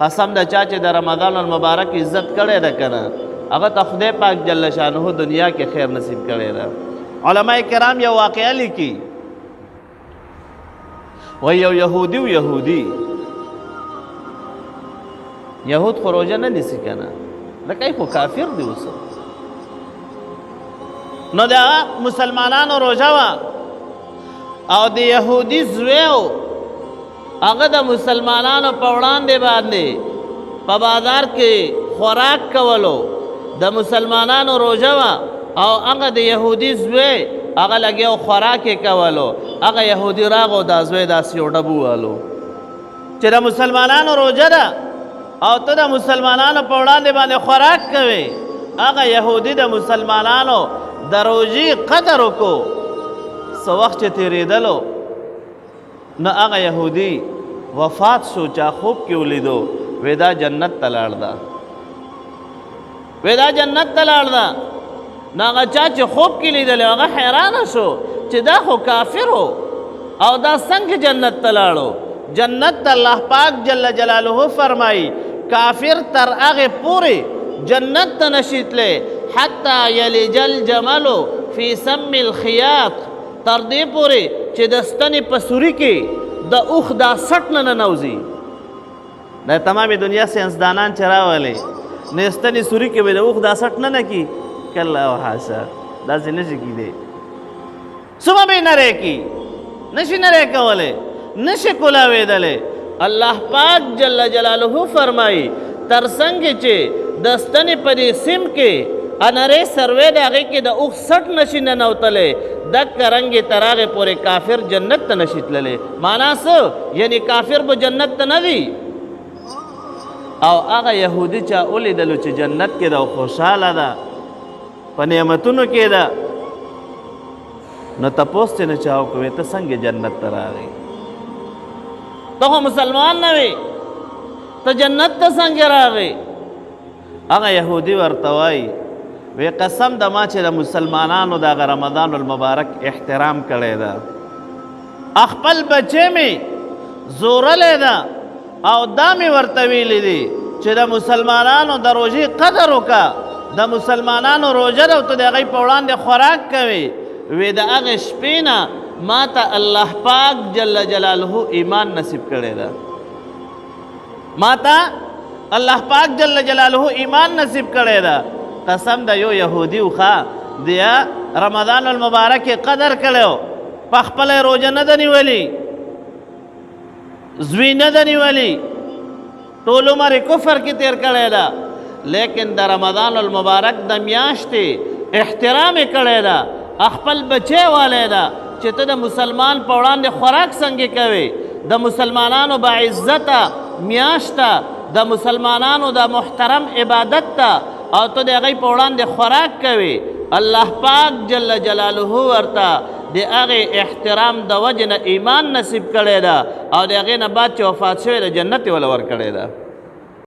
قسم د چا چې د رمضان المبارک عزت کړی ده که نه هغه ته خدای پاک جل شانه دنیا کې خیر نصیب کړی ده. علماء کرام یو واقعه لیکي، وایي یو یهودي و یهودي یهود خو روژه نه نیسي که نه لکه خو کافر دی اوس. نو د مسلمانانو روژه وه او د یهودي زوی و هغه د مسلمانانو په وړاندې باندې په بازار کې خوراک کولو. د مسلمانانو روژه وه او هغه د یهودي زوی هغه لګیا خوراک یې کولو. هغه یهودي راغو دا زوی داسې یو ډب ووهلو چې د مسلمانانو روژه ده او ته د مسلمانانو په وړاندې باندې خوراک کوې. هغه یهودي د مسلمانانو د روژې قدر وکړو. څه وخت چې تېرېدلو نو هغه یهودي وفات شو چا خوب کې ولیدو وی دا جنت ته لاړ ده، وی دا جنت ته لاړ ده. نو هغه چا چې خوب کې لیدلی هغه حیرانه شو چې دا خو کافر و او دا څنګه جنت ته لاړو. جنت ته الله پاک جل جلاله فرمایي کافر تر هغې پورې جنت ته نشي تللی حتی یلج الجمل فی سم الخیاط، تر دې پورې چې د ستنې په سوري کې د اوښ دا سټ نه ننوځي. دا تمامې دنیا ساینسدانان چې راولي نه ستنې سوري کې به د اوښ دا سټ نه نکي کله او حاشا داسې نشي کیدی. څومره به یې نری کي نشي نری کولی نشي کولاوېدلی. الله پاک جل جلاله فرمایي تر څنګه چې د ستنې په دې سیم کې انرې سروې د هغې کې د اوښ سټ نشي ننوتلی دکه رنګې تر هغې پورې کافر جنت ته نشي تللی. معنا څه؟ یعنې کافر به جنت ته نه دی. او هغه یهودي چا ولیدلو چې جنت کې ده او خوشحاله ده په نعمتونو کې ده نو تپوس چې نه چا وکړې ته څنګه جنت ته راغی؟ ته خو مسلمان نه وې ته جنت ته څنګه راغی؟ هغه یهودي ورته وایي وی قسم د ما چې د مسلمانانو د هغه رمضان المبارک احترام کړی ده، خپل بچې مې زورلی ده او دا مې ورته ویلي دي چې د مسلمانانو د روژې قدر وکړه. د مسلمانانو روژه ده او ته د هغوی په وړاندې خوراک کوې. وی د هغې شپې نه ما ته الله پاک جل جلاله ایمان نصیب کړی ده، ما ته الله پاک جل جلاله ایمان نصیب کړی ده. قسم د یو یهودي وخه د رمضان المبارک قدر کړی په خپله روژه نه ده نیولي، زوی نه ده نیولي، ټول عمر کفر کې تیر کړی ده، لیکن د رمضان المبارک د میاشتې احترام یې کړی ده، خپل بچی والی ده چې ته د مسلمان په وړاندې خوراک څنګه کوې. د مسلمانانو باعزته میاشت ته د مسلمانانو د محترم عبادت ته او ته د هغوی په وړاندې خوراک کوې. الله پاک جل جلاله ورته د هغې احترام د وجې نه ایمان نصیب کړی ده او د هغې نه بعد چې وفات شوی د جنت یې وله ورکړی ده.